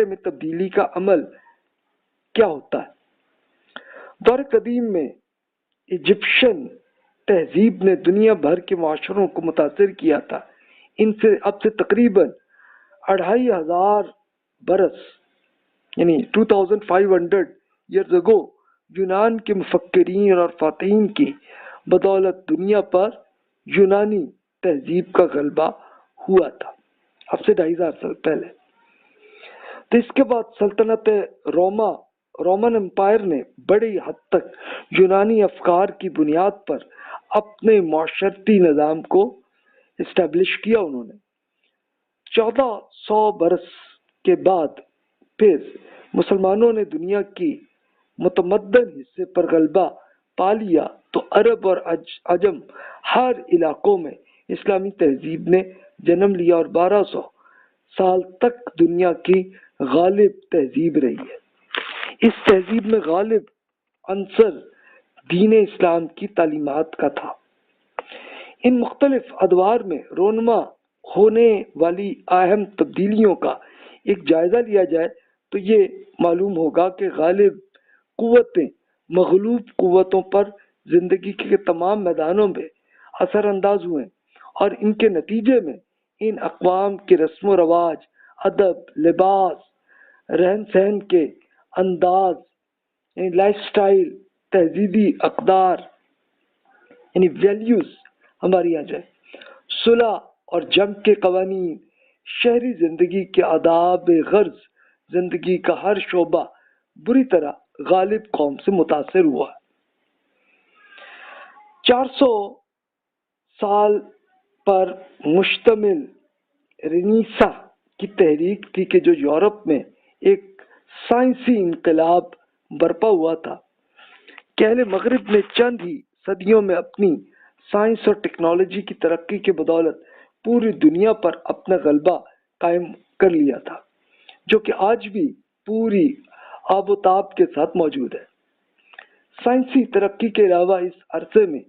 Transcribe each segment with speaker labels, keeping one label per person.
Speaker 1: میں تبدیلی کا عمل کیا ہوتا ہے۔ دور قدیم میں ایجپشن تہذیب نے دنیا بھر کے معاشروں کو متاثر کیا تھا۔ ان سے اب سے تقریباً 2500 برس یعنی 2500 ایئرز اگو یونان کے مفکرین اور فاتحین کی بدولت دنیا پر یونانی تہذیب کا غلبہ ہوا تھا، اب سے 2500 سال پہلے۔ تو اس کے بعد سلطنت رومن امپائر نے بڑی حد تک یونانی افکار کی بنیاد پر اپنے معاشرتی نظام کو اسٹیبلش کیا۔ انہوں نے 1400 برس کے بعد پھر مسلمانوں نے دنیا کی متمدن حصے پر غلبہ پا لیا تو عرب اور عجم ہر علاقوں میں اسلامی تہذیب نے جنم لیا اور 1200 سال تک دنیا کی غالب تہذیب رہی ہے۔ اس تہذیب میں غالب عنصر دین اسلام کی تعلیمات کا تھا۔ ان مختلف ادوار میں رونما ہونے والی اہم تبدیلیوں کا ایک جائزہ لیا جائے تو یہ معلوم ہوگا کہ غالب قوتیں مغلوب قوتوں پر زندگی کے تمام میدانوں میں اثر انداز ہوئے اور ان کے نتیجے میں ان اقوام کے رسم و رواج، ادب، لباس، رہن سہن کے انداز یعنی لائف سٹائل، تہذیبی اقدار یعنی ویلیوز ہماری آ جائے، صلح اور جنگ کے قوانین، شہری زندگی کے آداب غرض، زندگی کا ہر شعبہ بری طرح غالب قوم سے متاثر ہوا۔ 400 سال پر مشتمل رینیسا کی تحریک تھی کہ جو یورپ میں ایک سائنسی انقلاب برپا ہوا تھا کہ اہل مغرب نے چند ہی صدیوں میں اپنی سائنس اور ٹیکنالوجی کی ترقی کے بدولت پوری دنیا پر اپنا غلبہ قائم کر لیا تھا، جو کہ آج بھی پوری آب و تاب کے ساتھ موجود ہے۔ سائنسی ترقی کے علاوہ اس عرصے میں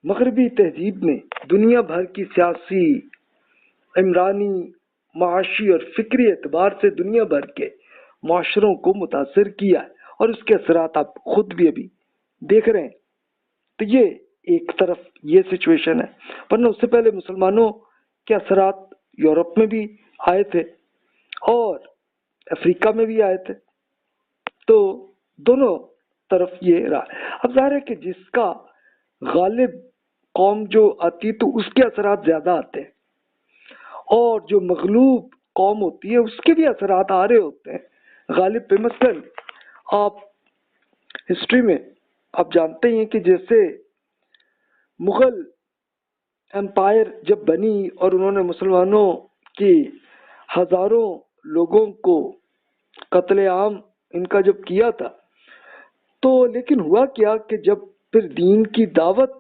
Speaker 1: مغربی تہذیب نے دنیا بھر کی سیاسی، عمرانی، معاشی اور فکری اعتبار سے دنیا بھر کے معاشروں کو متاثر کیا ہے، اور اس کے اثرات آپ خود بھی ابھی دیکھ رہے ہیں۔ تو یہ ایک طرف یہ سچویشن ہے، ورنہ اس سے پہلے مسلمانوں کے اثرات یورپ میں بھی آئے تھے اور افریقہ میں بھی آئے تھے، تو دونوں طرف یہ رہا۔ اب ظاہر ہے کہ جس کا غالب قوم جو آتی تو اس کے اثرات زیادہ آتے ہیں، اور جو مغلوب قوم ہوتی ہے اس کے بھی اثرات آ رہے ہوتے ہیں غالب پہ۔ مثلا آپ ہسٹری میں آپ جانتے ہیں کہ جیسے مغل امپائر جب بنی اور انہوں نے مسلمانوں کی ہزاروں لوگوں کو قتل عام ان کا جب کیا تھا، تو لیکن ہوا کیا کہ جب پھر دین کی دعوت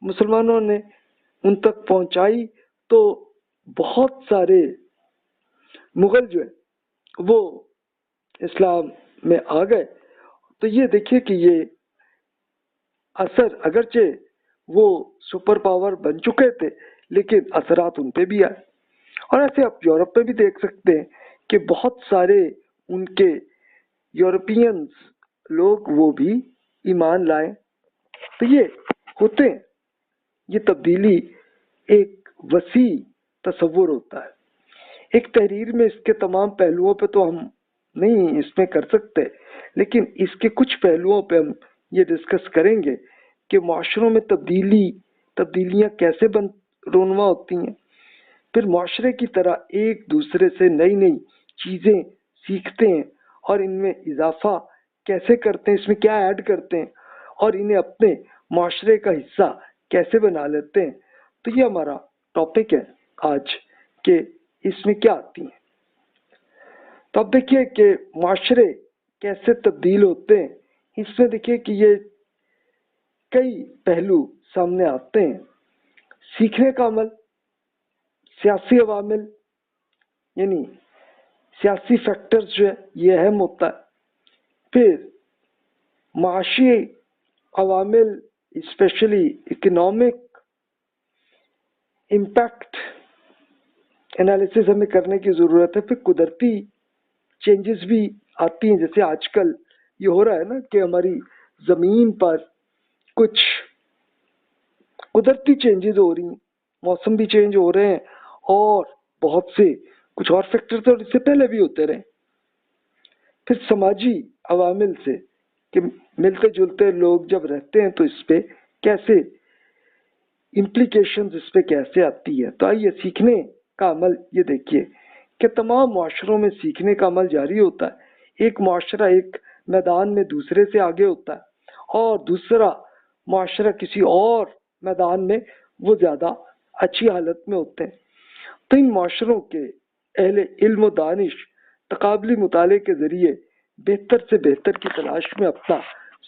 Speaker 1: مسلمانوں نے ان تک پہنچائی تو بہت سارے مغل جو ہیں وہ اسلام میں آ گئے۔ تو یہ دیکھیے کہ یہ اثر اگرچہ وہ سپر پاور بن چکے تھے لیکن اثرات ان پہ بھی آئے، اور ایسے آپ یورپ پہ بھی دیکھ سکتے ہیں کہ بہت سارے ان کے یورپینز لوگ وہ بھی ایمان لائے۔ تو یہ ہوتے ہیں، یہ تبدیلی ایک وسیع تصور ہوتا ہے۔ ایک تحریر میں اس کے تمام پہلوؤں پہ تو ہم نہیں اس میں کر سکتے، لیکن اس کے کچھ پہلوؤں پہ ہم یہ ڈسکس کریں گے کہ معاشروں میں تبدیلیاں کیسے رونما ہوتی ہیں، پھر معاشرے کی طرح ایک دوسرے سے نئی نئی چیزیں سیکھتے ہیں اور ان میں اضافہ کیسے کرتے ہیں، اس میں کیا ایڈ کرتے ہیں اور انہیں اپنے معاشرے کا حصہ کیسے بنا لیتے ہیں۔ تو یہ ہمارا ٹاپک ہے آج کہ اس میں کیا آتی ہیں۔ تو اب دیکھیے کہ معاشرے کیسے تبدیل ہوتے ہیں، اس میں دیکھیے کہ یہ کئی پہلو سامنے آتے ہیں۔ سیکھنے کا عمل، سیاسی عوامل یعنی سیاسی فیکٹرز جو ہے یہ اہم ہوتا ہے، پھر معاشی عوامل اسپیشلی اکنامک امپیکٹ انالیسس ہمیں کرنے کی ضرورت ہے، پھر قدرتی चेंजेस भी आती हैं, जैसे आजकल ये हो रहा है ना कि हमारी जमीन पर कुछ कुदरती चेंजेस हो रही हैं, मौसम भी चेंज हो रहे हैं और बहुत से कुछ और फैक्टर तो इससे पहले भी होते रहे। फिर समाजी अवामिल से कि मिलते जुलते लोग जब रहते हैं तो इस पे कैसे इम्प्लीकेशंस इस पे कैसे आती है। तो आइए सीखने का अमल ये देखिए कि तमाम मुआशरों में सीखने का अमल जारी होता है। एक मुआशरा एक मैदान में दूसरे से आगे होता है और दूसरा मुआशरा किसी और मैदान में वो ज़्यादा अच्छी हालत में होते हैं। तो इन मुआशरों के अहले इल्म व दानिश तकाबली मुताले के ज़रिए बेहतर से बेहतर की तलाश में अपना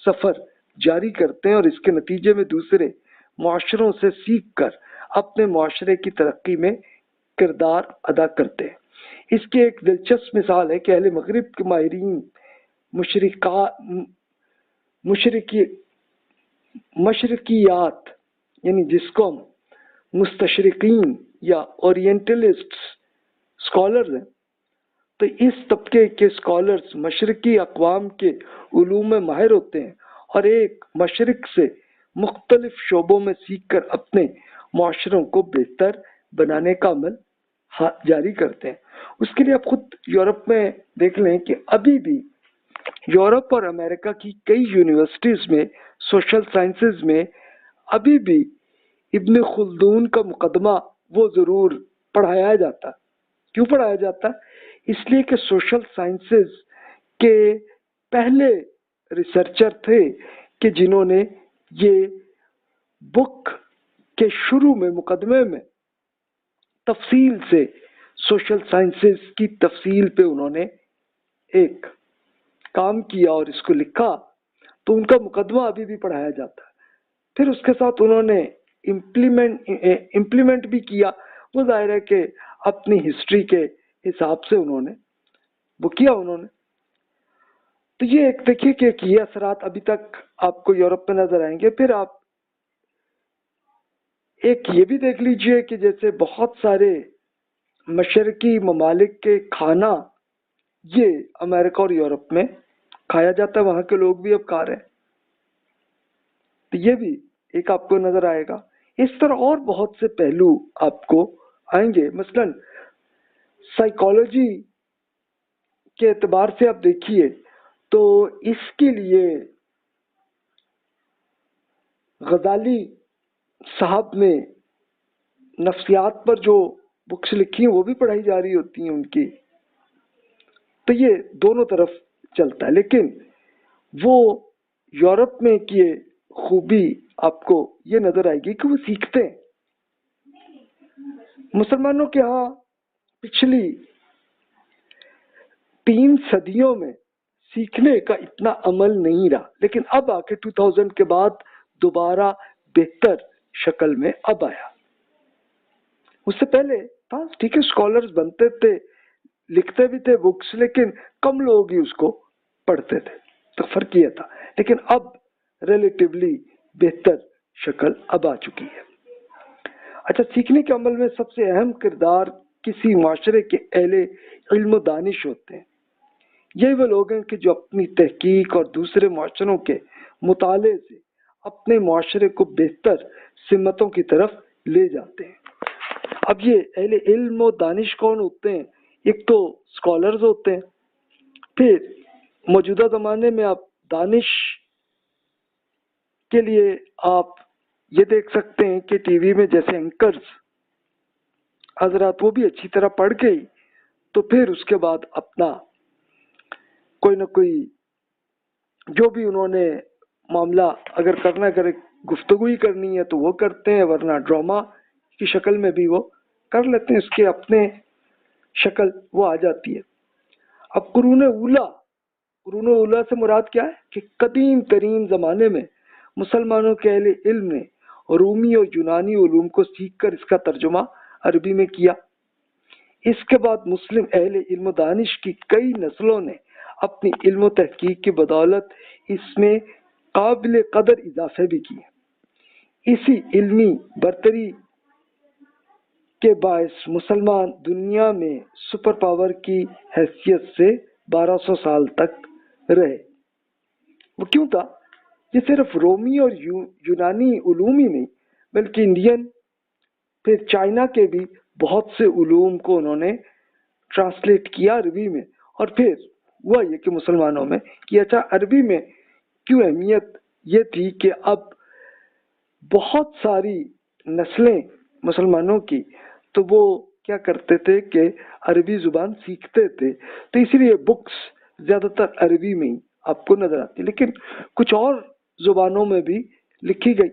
Speaker 1: सफ़र जारी करते हैं और इसके नतीजे में दूसरे मुआशरों से सीख कर अपने मुआशरे की तरक्की में किरदार अदा करते हैं। इसकी एक दिलचस्प मिसाल है कि अहले मगरिब के माहिरीन मुशरिकी मशरकियात यानी जिसको हम मुस्तशरिकीन या ओरिएंटलिस्ट स्कॉलर्स हैं, तो इस तबके के स्कॉलर्स मशरकी अक़वाम के उलूम में माहिर होते हैं और एक मशरिक से मुख्तलिफ शोबों में सीख कर अपने मुआशरों को बेहतर बनाने का अमल जारी करते हैं। उसके लिए आप खुद यूरोप में देख लें कि अभी भी यूरोप और अमेरिका की कई यूनिवर्सिटीज़ में सोशल साइंसेज में अभी भी इब्न खुल्दून का मुकदमा वो ज़रूर पढ़ाया जाता। क्यों पढ़ाया जाता? इसलिए कि सोशल साइंसेज के पहले रिसर्चर थे कि जिन्होंने ये बुक के शुरू में मुकदमे में तफसील से सोशल साइंसेज की तफसील पे उन्होंने एक काम किया और इसको लिखा, तो उनका मुकदमा अभी भी पढ़ाया जाता है। फिर उसके साथ उन्होंने इम्प्लीमेंट भी किया, वो जाहिर है कि अपनी हिस्ट्री के हिसाब से उन्होंने वो किया उन्होंने। तो ये एक देखिए कि ये असरात अभी तक आपको यूरोप में नजर आएंगे। फिर आप एक ये भी देख लीजिए कि जैसे बहुत सारे मशरकी ममालिक के खाना ये अमेरिका और यूरोप में खाया जाता है, वहां के लोग भी अब खा रहे हैं, तो ये भी एक आपको नजर आएगा। इस तरह और बहुत से पहलू आपको आएंगे। मसलन साइकोलॉजी के एतबार से आप देखिए तो इसके लिए गजाली साहब ने नफ्सियात पर जो बुक्स लिखी हैं वो भी पढ़ाई जा रही होती हैं उनकी। तो ये दोनों तरफ चलता है, लेकिन वो यूरोप में किए खूबी आपको ये नजर आएगी कि वो सीखते हैं। मुसलमानों के यहाँ पिछली 3 सदियों में सीखने का इतना अमल नहीं रहा, लेकिन अब आके 2000 के बाद दोबारा बेहतर शक्ल में अब आया। उससे पहले था ठीक है, स्कॉलर्स बनते थे, लिखते भी थे बुक्स, लेकिन कम लोग ही उसको पढ़ते थे, तो फर्क ये था। लेकिन अब रिलेटिवली बेहतर शक्ल अब आ चुकी है। अच्छा, सीखने के अमल में सबसे अहम किरदार किसी माशरे के अहले इल्म दानिश होते हैं। यही वो लोग हैं कि जो अपनी तहकीक और दूसरे माशरों के मुताले से अपने माशरे को बेहतर सिमतों की तरफ ले जाते हैं। अब ये अहले इल्म और दानिश कौन होते हैं? एक तो स्कॉलर्स होते हैं, फिर मौजूदा ज़माने में आप दानिश के लिए आप ये देख सकते हैं कि टीवी में जैसे एंकर्स हजरात वो भी अच्छी तरह पढ़ गई, तो फिर उसके बाद अपना कोई ना कोई जो भी उन्होंने मामला अगर करना करे, गुफ्तगू ही करनी है तो वो करते हैं, वरना ड्रामा की शक्ल में भी वो कर लेते हैं, उसके अपने शक्ल वो आ जाती है। अब कुरून उला से मुराद क्या है कि कदीम तरीन ज़माने में मुसलमानों के अहले इल्म ने रूमी और यूनानी उलूम को सीख कर इसका तर्जुमा अरबी में किया। इसके बाद मुस्लिम अहले इल्म दानिश की कई नस्लों ने अपनी इल्म तहकीक की बदौलत इसमें काबिल कदर इजाफे भी किए। इसी इल्मी बरतरी के बायस मुसलमान दुनिया में सुपर पावर की हैसियत से 1200 साल तक रहे। वो क्यों था? ये सिर्फ रोमी और यूनानी उलूम ही नहीं बल्कि इंडियन फिर चाइना के भी बहुत से उलूम को उन्होंने ट्रांसलेट किया अरबी में। और फिर हुआ ये कि मुसलमानों में कि अच्छा अरबी में क्यों अहमियत ये थी कि अब बहुत सारी नस्लें मुसलमानों की, तो वो क्या करते थे कि अरबी जुबान सीखते थे, तो इसीलिए बुक्स ज़्यादातर अरबी में ही आपको नजर आती, लेकिन कुछ और जुबानों में भी लिखी गई।